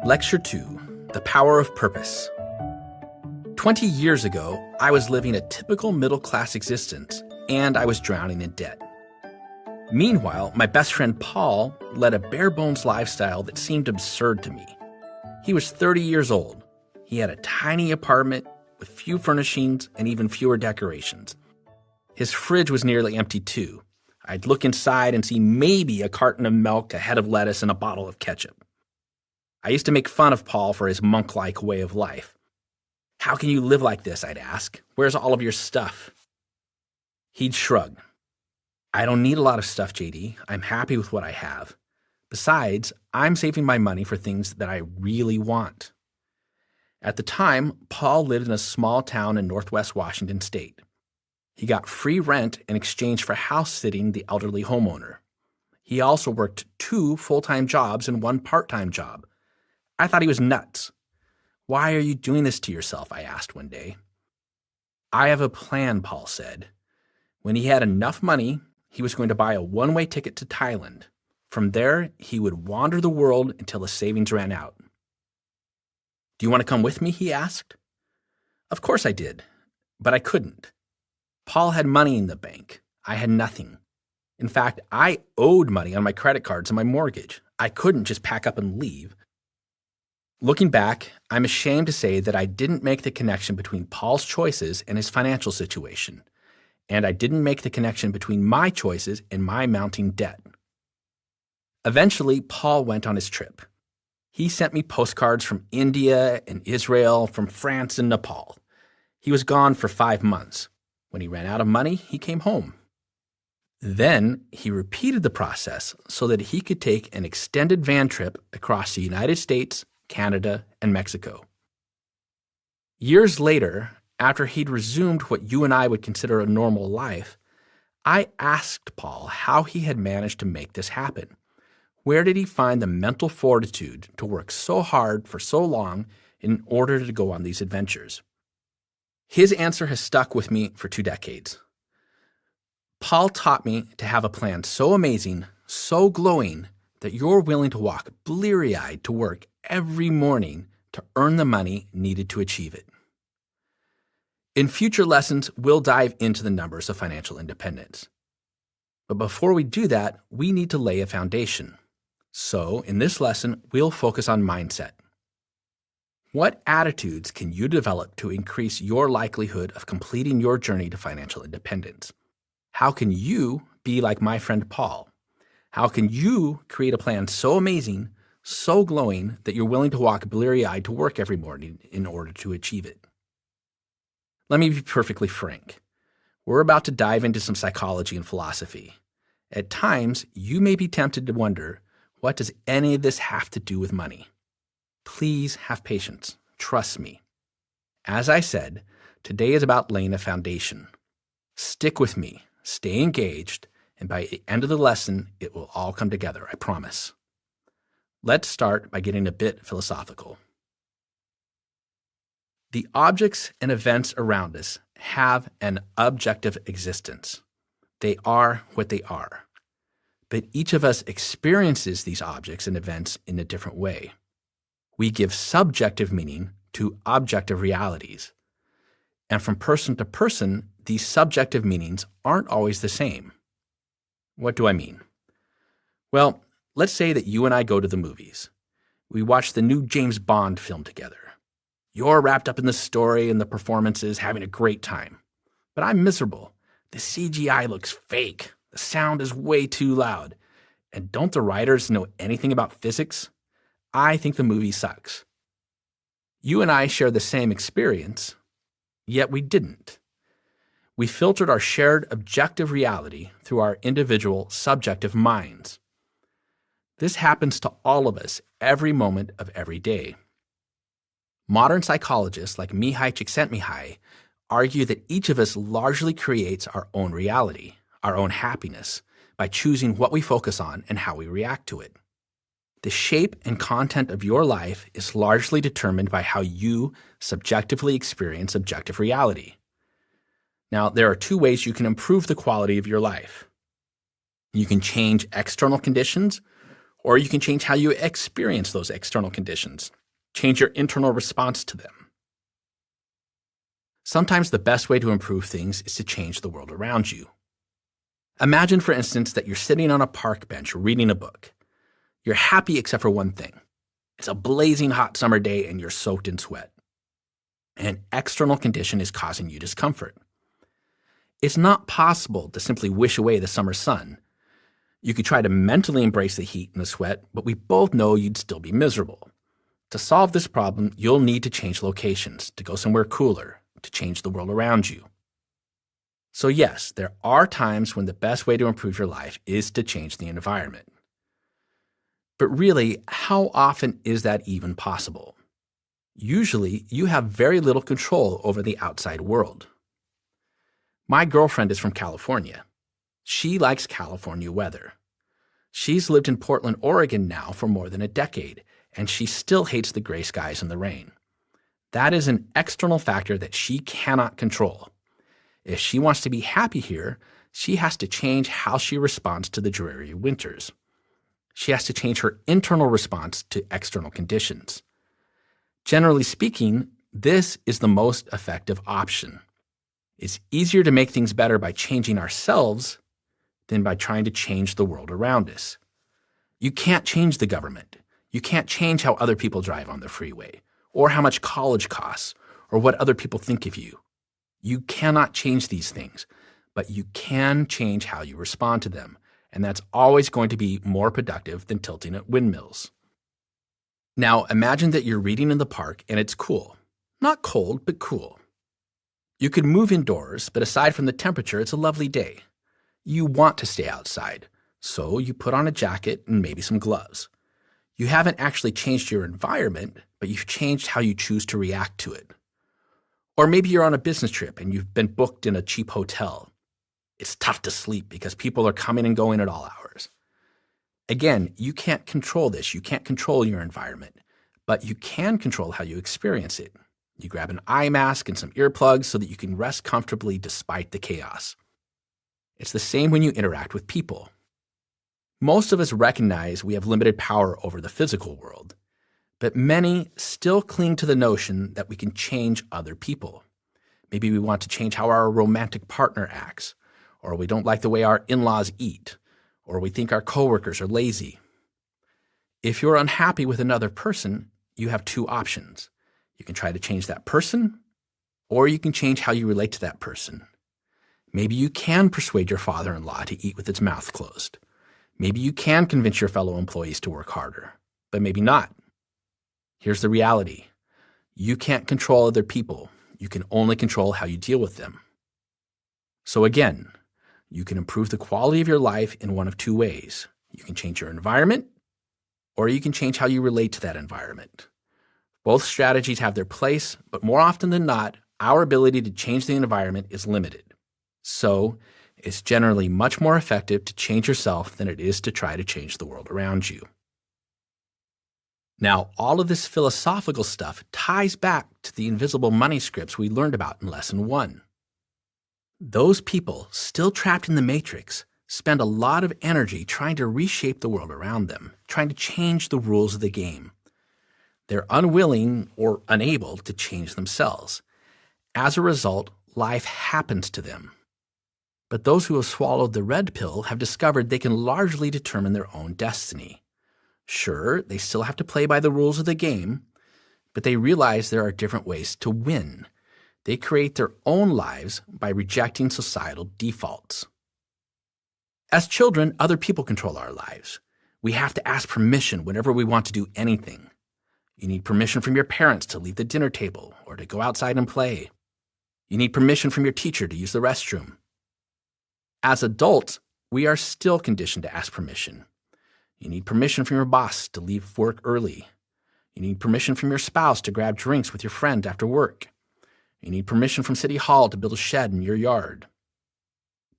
Lecture 2, The Power of Purpose. 20 years ago, I was living a typical middle-class existence, and I was drowning in debt. Meanwhile, my best friend Paul led a bare-bones lifestyle that seemed absurd to me. He was 30 years old. He had a tiny apartment with few furnishings and even fewer decorations. His fridge was nearly empty too. I'd look inside and see maybe a carton of milk, a head of lettuce, and a bottle of ketchup. I used to make fun of Paul for his monk-like way of life. "How can you live like this?" I'd ask. "Where's all of your stuff?" He'd shrug. "I don't need a lot of stuff, JD. I'm happy with what I have. Besides, I'm saving my money for things that I really want." At the time, Paul lived in a small town in northwest Washington state. He got free rent in exchange for house-sitting the elderly homeowner. He also worked 2 full-time jobs and 1 part-time job. I thought he was nuts. "Why are you doing this to yourself?" I asked one day. "I have a plan," Paul said. When he had enough money, he was going to buy a one-way ticket to Thailand. From there, he would wander the world until his savings ran out. "Do you want to come with me?" he asked. Of course I did, but I couldn't. Paul had money in the bank. I had nothing. In fact, I owed money on my credit cards and my mortgage. I couldn't just pack up and leave. Looking back, I'm ashamed to say that I didn't make the connection between Paul's choices and his financial situation, and I didn't make the connection between my choices and my mounting debt. Eventually, Paul went on his trip. He sent me postcards from India and Israel, from France and Nepal. He was gone for 5 months. When he ran out of money, he came home. Then he repeated the process so that he could take an extended van trip across the United States, Canada, and Mexico. Years later, after he'd resumed what you and I would consider a normal life, I asked Paul how he had managed to make this happen. Where did he find the mental fortitude to work so hard for so long in order to go on these adventures? His answer has stuck with me for 2 decades. Paul taught me to have a plan so amazing, so glowing, that you're willing to walk bleary-eyed to work every morning to earn the money needed to achieve it. In future lessons, we'll dive into the numbers of financial independence. But before we do that, we need to lay a foundation. So, in this lesson, we'll focus on mindset. What attitudes can you develop to increase your likelihood of completing your journey to financial independence? How can you be like my friend Paul? How can you create a plan so amazing, so glowing, that you're willing to walk bleary-eyed to work every morning in order to achieve it? Let me be perfectly frank. We're about to dive into some psychology and philosophy. At times, you may be tempted to wonder, what does any of this have to do with money? Please have patience. Trust me. As I said, today is about laying a foundation. Stick with me, stay engaged, and by the end of the lesson, it will all come together, I promise. Let's start by getting a bit philosophical. The objects and events around us have an objective existence. They are what they are. But each of us experiences these objects and events in a different way. We give subjective meaning to objective realities. And from person to person, these subjective meanings aren't always the same. What do I mean? Well, let's say that you and I go to the movies. We watch the new James Bond film together. You're wrapped up in the story and the performances, having a great time. But I'm miserable. The CGI looks fake. The sound is way too loud. And don't the writers know anything about physics? I think the movie sucks. You and I share the same experience, yet we didn't. We filtered our shared objective reality through our individual subjective minds. This happens to all of us every moment of every day. Modern psychologists like Mihai Csikszentmihalyi argue that each of us largely creates our own reality, our own happiness, by choosing what we focus on and how we react to it. The shape and content of your life is largely determined by how you subjectively experience objective reality. Now, there are 2 ways you can improve the quality of your life. You can change external conditions, Or you can change how you experience those external conditions, change your internal response to them. Sometimes the best way to improve things is to change the world around you. Imagine, for instance, that you're sitting on a park bench reading a book. You're happy except for one thing. It's a blazing hot summer day and you're soaked in sweat. An external condition is causing you discomfort. It's not possible to simply wish away the summer sun. You could try to mentally embrace the heat and the sweat, but we both know you'd still be miserable. To solve this problem, you'll need to change locations, to go somewhere cooler, to change the world around you. So yes, there are times when the best way to improve your life is to change the environment. But really, how often is that even possible? Usually, you have very little control over the outside world. My girlfriend is from California. She likes California weather. She's lived in Portland, Oregon now for more than a decade, and she still hates the gray skies and the rain. That is an external factor that she cannot control. If she wants to be happy here, she has to change how she responds to the dreary winters. She has to change her internal response to external conditions. Generally speaking, this is the most effective option. It's easier to make things better by changing ourselves than by trying to change the world around us. You can't change the government. You can't change how other people drive on the freeway, or how much college costs, or what other people think of you. You cannot change these things, but you can change how you respond to them, and that's always going to be more productive than tilting at windmills. Now, imagine that you're reading in the park and it's cool. Not cold, but cool. You could move indoors, but aside from the temperature, it's a lovely day. You want to stay outside, so you put on a jacket and maybe some gloves. You haven't actually changed your environment, but you've changed how you choose to react to it. Or maybe you're on a business trip and you've been booked in a cheap hotel. It's tough to sleep because people are coming and going at all hours. Again, you can't control this. You can't control your environment, but you can control how you experience it. You grab an eye mask and some earplugs so that you can rest comfortably despite the chaos. It's the same when you interact with people. Most of us recognize we have limited power over the physical world, but many still cling to the notion that we can change other people. Maybe we want to change how our romantic partner acts, or we don't like the way our in-laws eat, or we think our coworkers are lazy. If you're unhappy with another person, you have two options. You can try to change that person, or you can change how you relate to that person. Maybe you can persuade your father-in-law to eat with its mouth closed. Maybe you can convince your fellow employees to work harder, but maybe not. Here's the reality. You can't control other people. You can only control how you deal with them. So again, you can improve the quality of your life in one of two ways. You can change your environment, or you can change how you relate to that environment. Both strategies have their place, but more often than not, our ability to change the environment is limited. So, it's generally much more effective to change yourself than it is to try to change the world around you. Now, all of this philosophical stuff ties back to the invisible money scripts we learned about in Lesson 1. Those people, still trapped in the matrix, spend a lot of energy trying to reshape the world around them, trying to change the rules of the game. They're unwilling or unable to change themselves. As a result, life happens to them. But those who have swallowed the red pill have discovered they can largely determine their own destiny. Sure, they still have to play by the rules of the game, but they realize there are different ways to win. They create their own lives by rejecting societal defaults. As children, other people control our lives. We have to ask permission whenever we want to do anything. You need permission from your parents to leave the dinner table or to go outside and play. You need permission from your teacher to use the restroom. As adults, we are still conditioned to ask permission. You need permission from your boss to leave work early. You need permission from your spouse to grab drinks with your friend after work. You need permission from City Hall to build a shed in your yard.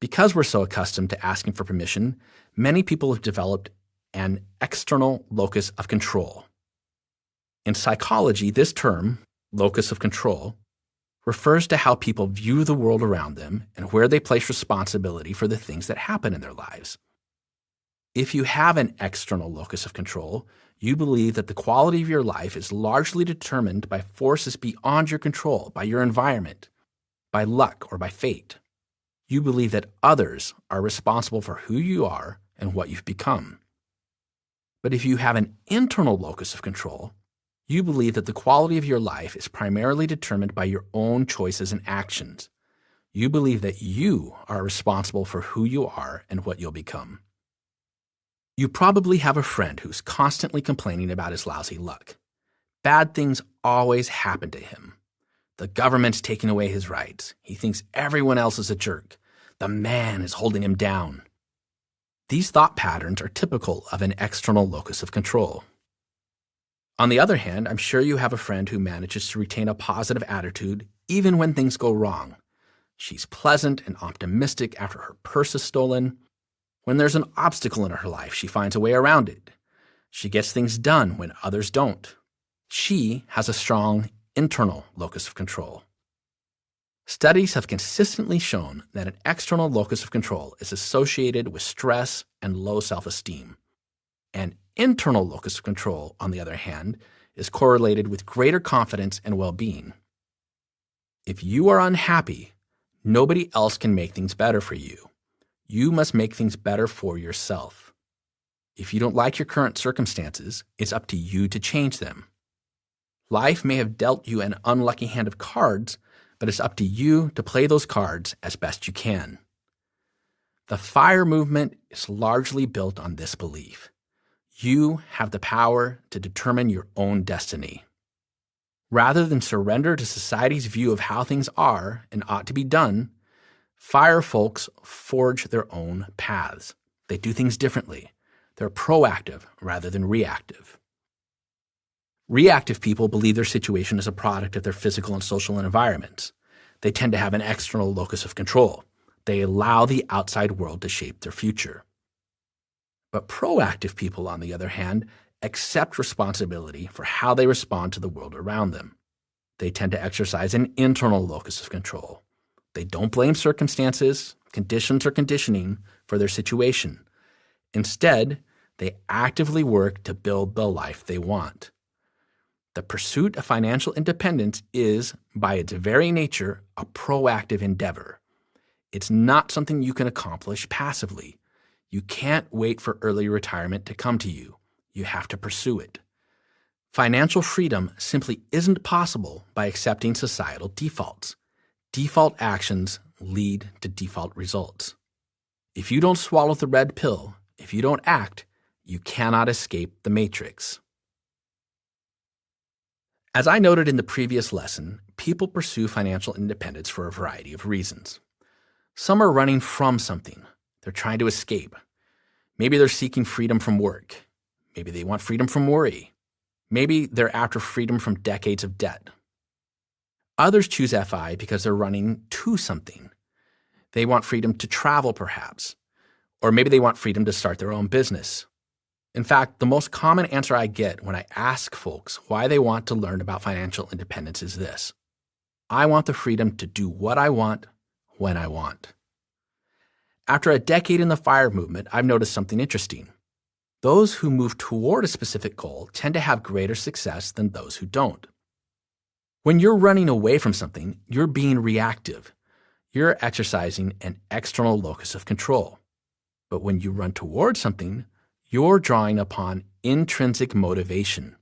Because we're so accustomed to asking for permission, many people have developed an external locus of control. In psychology, this term, locus of control, refers to how people view the world around them and where they place responsibility for the things that happen in their lives. If you have an external locus of control, you believe that the quality of your life is largely determined by forces beyond your control, by your environment, by luck, or by fate. You believe that others are responsible for who you are and what you've become. But if you have an internal locus of control, you believe that the quality of your life is primarily determined by your own choices and actions. You believe that you are responsible for who you are and what you'll become. You probably have a friend who's constantly complaining about his lousy luck. Bad things always happen to him. The government's taking away his rights. He thinks everyone else is a jerk. The man is holding him down. These thought patterns are typical of an external locus of control. On the other hand, I'm sure you have a friend who manages to retain a positive attitude even when things go wrong. She's pleasant and optimistic after her purse is stolen. When there's an obstacle in her life, she finds a way around it. She gets things done when others don't. She has a strong internal locus of control. Studies have consistently shown that an external locus of control is associated with stress and low self-esteem. An internal locus of control, on the other hand, is correlated with greater confidence and well-being. If you are unhappy, nobody else can make things better for you. You must make things better for yourself. If you don't like your current circumstances, it's up to you to change them. Life may have dealt you an unlucky hand of cards, but it's up to you to play those cards as best you can. The FIRE movement is largely built on this belief. You have the power to determine your own destiny. Rather than surrender to society's view of how things are and ought to be done, FIRE folks forge their own paths. They do things differently. They're proactive rather than reactive. Reactive people believe their situation is a product of their physical and social environments. They tend to have an external locus of control. They allow the outside world to shape their future. But proactive people, on the other hand, accept responsibility for how they respond to the world around them. They tend to exercise an internal locus of control. They don't blame circumstances, conditions, or conditioning for their situation. Instead, they actively work to build the life they want. The pursuit of financial independence is, by its very nature, a proactive endeavor. It's not something you can accomplish passively. You can't wait for early retirement to come to you. You have to pursue it. Financial freedom simply isn't possible by accepting societal defaults. Default actions lead to default results. If you don't swallow the red pill, if you don't act, you cannot escape the matrix. As I noted in the previous lesson, people pursue financial independence for a variety of reasons. Some are running from something. They're trying to escape. Maybe they're seeking freedom from work. Maybe they want freedom from worry. Maybe they're after freedom from decades of debt. Others choose FI because they're running to something. They want freedom to travel, perhaps. Or maybe they want freedom to start their own business. In fact, the most common answer I get when I ask folks why they want to learn about financial independence is this: I want the freedom to do what I want, when I want. After a decade in the FIRE movement, I've noticed something interesting. Those who move toward a specific goal tend to have greater success than those who don't. When you're running away from something, you're being reactive. You're exercising an external locus of control. But when you run toward something, you're drawing upon intrinsic motivation.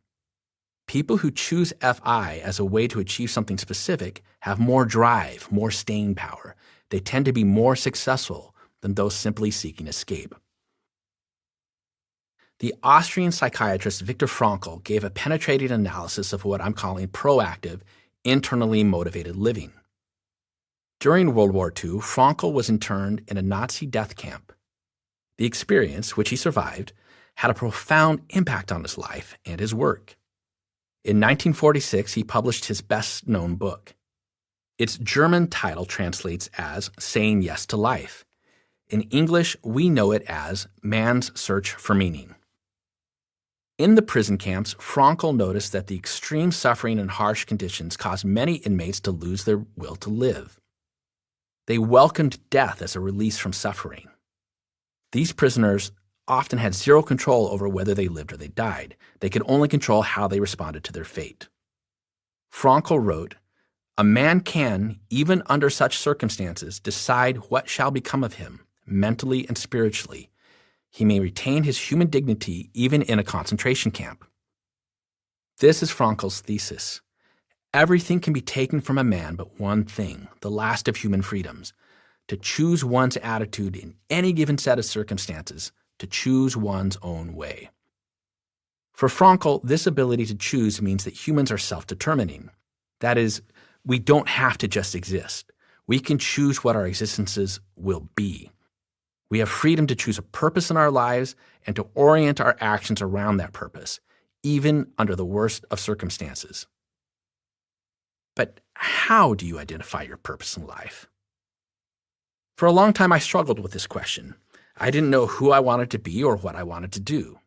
People who choose FI as a way to achieve something specific have more drive, more staying power. They tend to be more successful than those simply seeking escape. The Austrian psychiatrist Viktor Frankl gave a penetrating analysis of what I'm calling proactive, internally motivated living. During World War II, Frankl was interned in a Nazi death camp. The experience, which he survived, had a profound impact on his life and his work. In 1946, he published his best-known book. Its German title translates as Saying Yes to Life. In English, we know it as Man's Search for Meaning. In the prison camps, Frankl noticed that the extreme suffering and harsh conditions caused many inmates to lose their will to live. They welcomed death as a release from suffering. These prisoners often had zero control over whether they lived or they died. They could only control how they responded to their fate. Frankl wrote, "A man can, even under such circumstances, decide what shall become of him, mentally and spiritually. He may retain his human dignity even in a concentration camp." This is Frankl's thesis. Everything can be taken from a man but one thing, the last of human freedoms: to choose one's attitude in any given set of circumstances, to choose one's own way. For Frankl, this ability to choose means that humans are self-determining. That is, we don't have to just exist. We can choose what our existences will be. We have freedom to choose a purpose in our lives and to orient our actions around that purpose, even under the worst of circumstances. But how do you identify your purpose in life? For a long time, I struggled with this question. I didn't know who I wanted to be or what I wanted to do.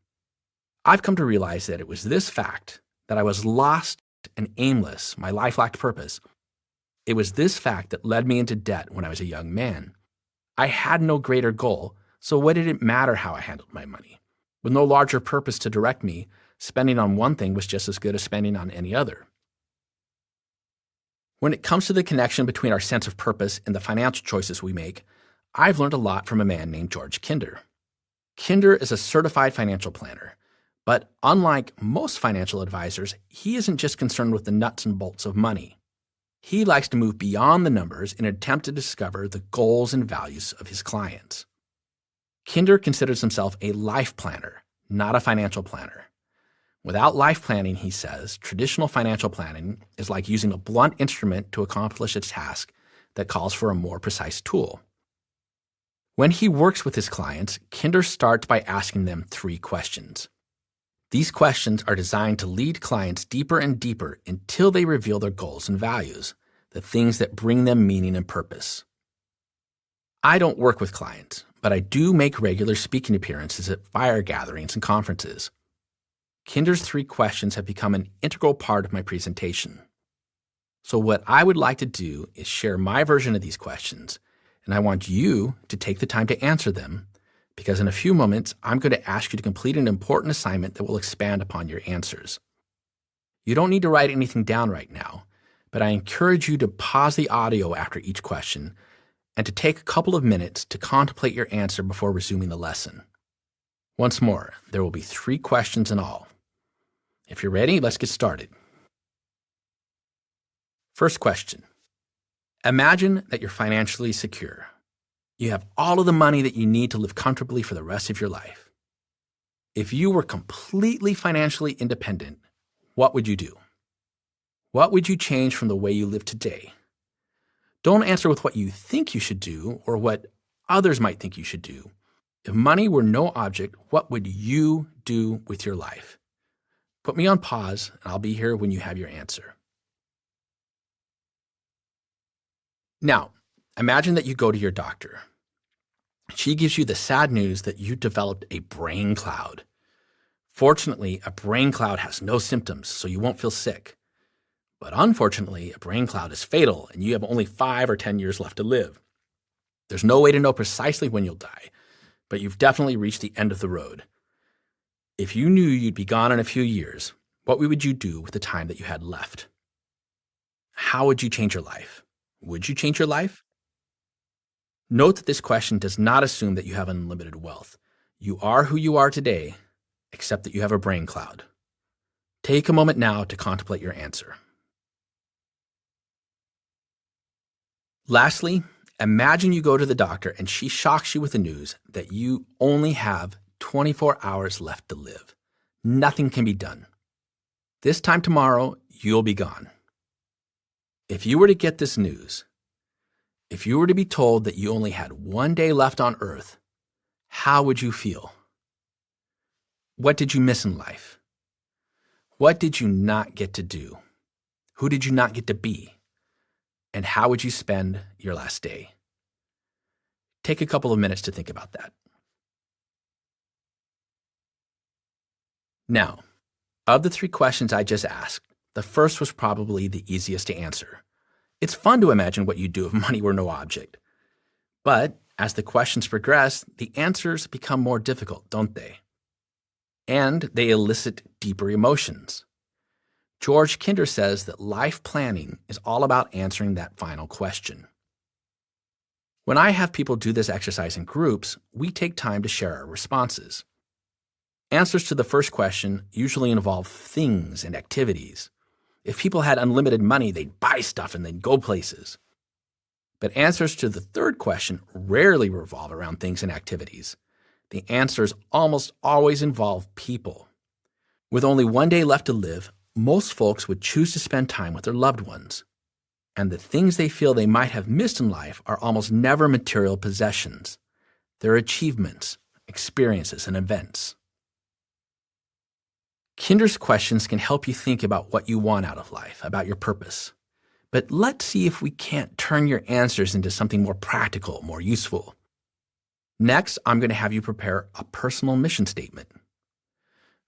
I've come to realize that it was this fact, that I was lost and aimless, my life lacked purpose. It was this fact that led me into debt when I was a young man. I had no greater goal, so what did it matter how I handled my money? With no larger purpose to direct me, spending on one thing was just as good as spending on any other. When it comes to the connection between our sense of purpose and the financial choices we make, I've learned a lot from a man named George Kinder. Kinder is a certified financial planner, but unlike most financial advisors, he isn't just concerned with the nuts and bolts of money. He likes to move beyond the numbers in an attempt to discover the goals and values of his clients. Kinder considers himself a life planner, not a financial planner. Without life planning, he says, traditional financial planning is like using a blunt instrument to accomplish a task that calls for a more precise tool. When he works with his clients, Kinder starts by asking them 3 questions. These questions are designed to lead clients deeper and deeper until they reveal their goals and values, the things that bring them meaning and purpose. I don't work with clients, but I do make regular speaking appearances at fire gatherings and conferences. Kinder's 3 questions have become an integral part of my presentation. So what I would like to do is share my version of these questions, and I want you to take the time to answer them, because in a few moments, I'm going to ask you to complete an important assignment that will expand upon your answers. You don't need to write anything down right now, but I encourage you to pause the audio after each question and to take a couple of minutes to contemplate your answer before resuming the lesson. Once more, there will be 3 questions in all. If you're ready, let's get started. First question. Imagine that you're financially secure. You have all of the money that you need to live comfortably for the rest of your life. If you were completely financially independent, what would you do? What would you change from the way you live today? Don't answer with what you think you should do or what others might think you should do. If money were no object, what would you do with your life? Put me on pause, and I'll be here when you have your answer. Now, imagine that you go to your doctor. She gives you the sad news that you developed a brain cloud. Fortunately, a brain cloud has no symptoms, so you won't feel sick. But unfortunately, a brain cloud is fatal, and you have only 5 or 10 years left to live. There's no way to know precisely when you'll die, but you've definitely reached the end of the road. If you knew you'd be gone in a few years, what would you do with the time that you had left? How would you change your life? Would you change your life? Note that this question does not assume that you have unlimited wealth. You are who you are today, except that you have a brain cloud. Take a moment now to contemplate your answer. Lastly, imagine you go to the doctor and she shocks you with the news that you only have 24 hours left to live. Nothing can be done. This time tomorrow, you'll be gone. If you were to get this news, if you were to be told that you only had 1 day left on Earth, how would you feel? What did you miss in life? What did you not get to do? Who did you not get to be? And how would you spend your last day? Take a couple of minutes to think about that. Now, of the 3 questions I just asked, the first was probably the easiest to answer. It's fun to imagine what you'd do if money were no object. But As the questions progress, the answers become more difficult, don't they? And they elicit deeper emotions. George Kinder says that life planning is all about answering that final question. When I have people do this exercise in groups, we take time to share our responses. Answers to the first question usually involve things and activities. If people had unlimited money, they'd buy stuff and they'd go places. But answers to the third question rarely revolve around things and activities. The answers almost always involve people. With only one day left to live, most folks would choose to spend time with their loved ones. And the things they feel they might have missed in life are almost never material possessions. They're achievements, experiences, and events. Kinder's questions can help you think about what you want out of life, about your purpose. But let's see if we can't turn your answers into something more practical, more useful. Next, I'm going to have you prepare a personal mission statement.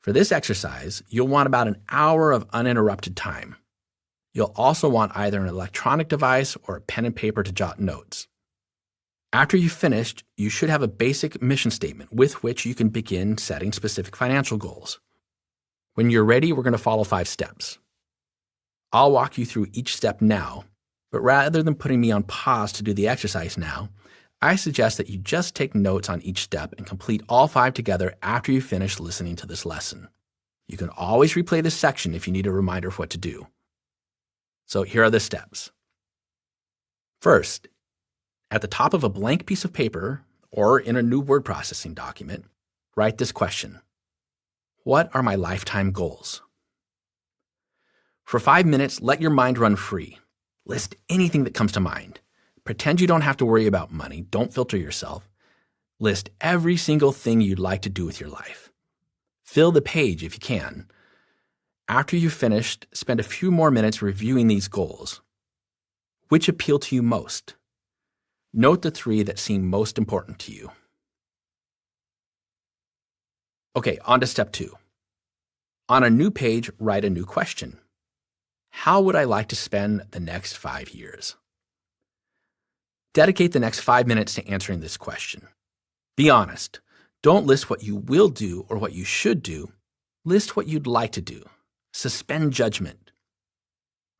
For this exercise, you'll want about an hour of uninterrupted time. You'll also want either an electronic device or a pen and paper to jot notes. After you've finished, you should have a basic mission statement with which you can begin setting specific financial goals. When you're ready, we're going to follow 5 steps. I'll walk you through each step now, but rather than putting me on pause to do the exercise now, I suggest that you just take notes on each step and complete all 5 together after you finish listening to this lesson. You can always replay this section if you need a reminder of what to do. So here are the steps. First, at the top of a blank piece of paper or in a new word processing document, write this question: what are my lifetime goals? For 5 minutes, let your mind run free. List anything that comes to mind. Pretend you don't have to worry about money. Don't filter yourself. List every single thing you'd like to do with your life. Fill the page if you can. After you've finished, spend a few more minutes reviewing these goals. Which appeal to you most? Note the 3 that seem most important to you. Okay, on to step 2. On a new page, write a new question. How would I like to spend the next 5 years? Dedicate the next 5 minutes to answering this question. Be honest. Don't list what you will do or what you should do. List what you'd like to do. Suspend judgment.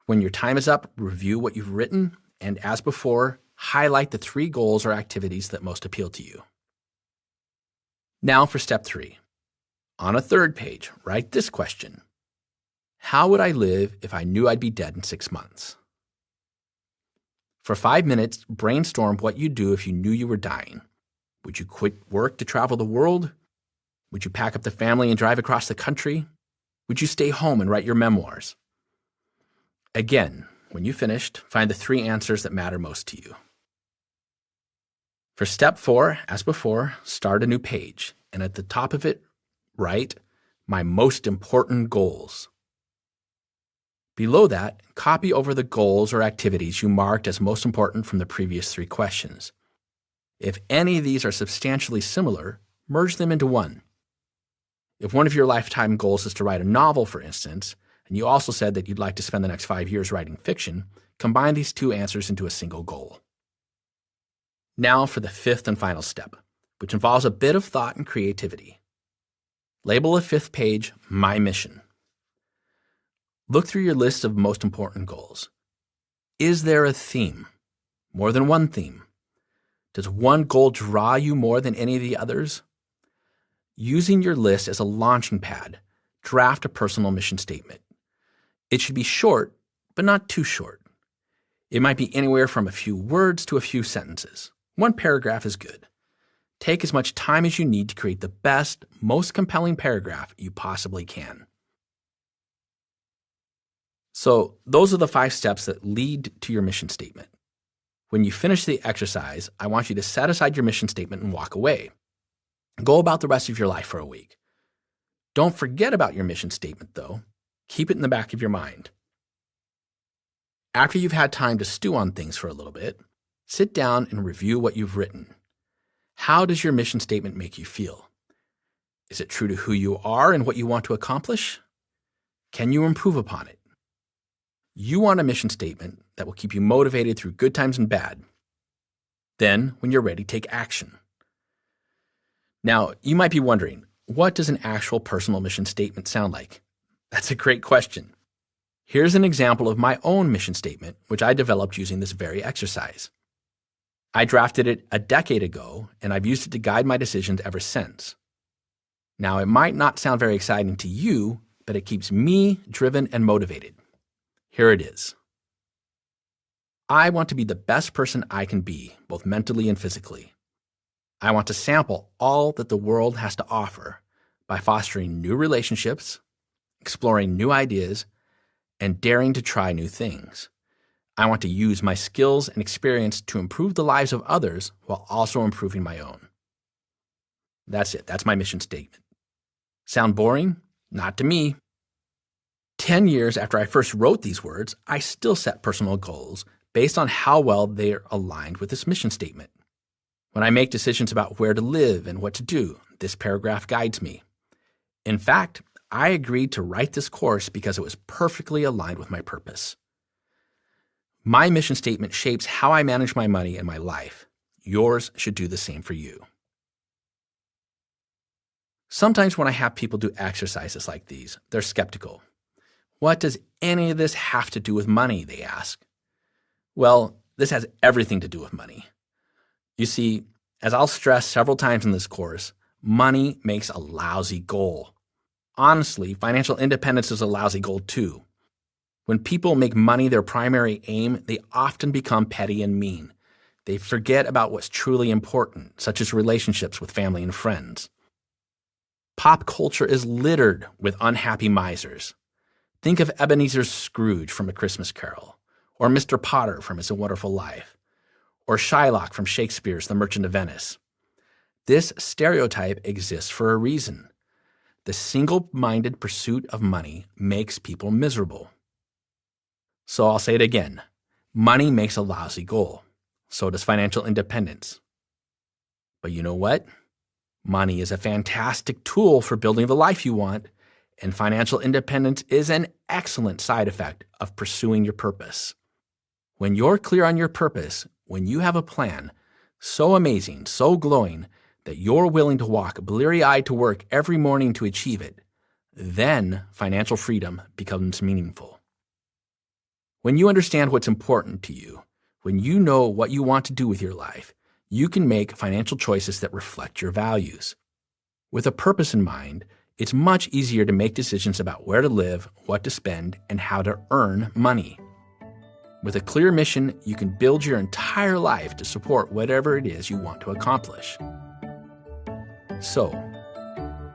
When your time is up, review what you've written, and as before, highlight the 3 goals or activities that most appeal to you. Now for step 3. On a third page, write this question: how would I live if I knew I'd be dead in 6 months? For 5 minutes, brainstorm what you'd do if you knew you were dying. Would you quit work to travel the world? Would you pack up the family and drive across the country? Would you stay home and write your memoirs? Again, when you finished, find the 3 answers that matter most to you. For step 4, as before, start a new page, and at the top of it, write, my most important goals. Below that, copy over the goals or activities you marked as most important from the previous 3 questions. If any of these are substantially similar, merge them into one. If one of your lifetime goals is to write a novel, for instance, and you also said that you'd like to spend the next 5 years writing fiction, combine these 2 answers into a single goal. Now for the 5th and final step, which involves a bit of thought and creativity. Label a 5th page, My Mission. Look through your list of most important goals. Is there a theme? More than one theme? Does one goal draw you more than any of the others? Using your list as a launching pad, draft a personal mission statement. It should be short, but not too short. It might be anywhere from a few words to a few sentences. 1 paragraph is good. Take as much time as you need to create the best, most compelling paragraph you possibly can. So those are the 5 steps that lead to your mission statement. When you finish the exercise, I want you to set aside your mission statement and walk away. Go about the rest of your life for a week. Don't forget about your mission statement, though. Keep it in the back of your mind. After you've had time to stew on things for a little bit, sit down and review what you've written. How does your mission statement make you feel? Is it true to who you are and what you want to accomplish? Can you improve upon it? You want a mission statement that will keep you motivated through good times and bad. Then, when you're ready, take action. Now, you might be wondering, what does an actual personal mission statement sound like? That's a great question. Here's an example of my own mission statement, which I developed using this very exercise. I drafted it a decade ago, and I've used it to guide my decisions ever since. Now, it might not sound very exciting to you, but it keeps me driven and motivated. Here it is. I want to be the best person I can be, both mentally and physically. I want to sample all that the world has to offer by fostering new relationships, exploring new ideas, and daring to try new things. I want to use my skills and experience to improve the lives of others while also improving my own. That's it. That's my mission statement. Sound boring? Not to me. 10 years after I first wrote these words, I still set personal goals based on how well they are aligned with this mission statement. When I make decisions about where to live and what to do, this paragraph guides me. In fact, I agreed to write this course because it was perfectly aligned with my purpose. My mission statement shapes how I manage my money and my life. Yours should do the same for you. Sometimes when I have people do exercises like these, they're skeptical. What does any of this have to do with money, they ask. Well, this has everything to do with money. You see, as I'll stress several times in this course, money makes a lousy goal. Honestly, financial independence is a lousy goal too. When people make money their primary aim, they often become petty and mean. They forget about what's truly important, such as relationships with family and friends. Pop culture is littered with unhappy misers. Think of Ebenezer Scrooge from A Christmas Carol, or Mr. Potter from It's a Wonderful Life, or Shylock from Shakespeare's The Merchant of Venice. This stereotype exists for a reason. The single-minded pursuit of money makes people miserable. So I'll say it again. Money makes a lousy goal. So does financial independence. But you know what? Money is a fantastic tool for building the life you want, and financial independence is an excellent side effect of pursuing your purpose. When you're clear on your purpose, when you have a plan so amazing, so glowing, that you're willing to walk bleary-eyed to work every morning to achieve it, then financial freedom becomes meaningful. When you understand what's important to you, when you know what you want to do with your life, you can make financial choices that reflect your values. With a purpose in mind, it's much easier to make decisions about where to live, what to spend, and how to earn money. With a clear mission, you can build your entire life to support whatever it is you want to accomplish. So,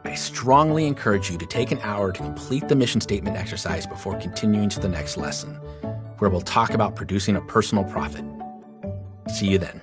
I strongly encourage you to take an hour to complete the mission statement exercise before continuing to the next lesson, where we'll talk about producing a personal profit. See you then.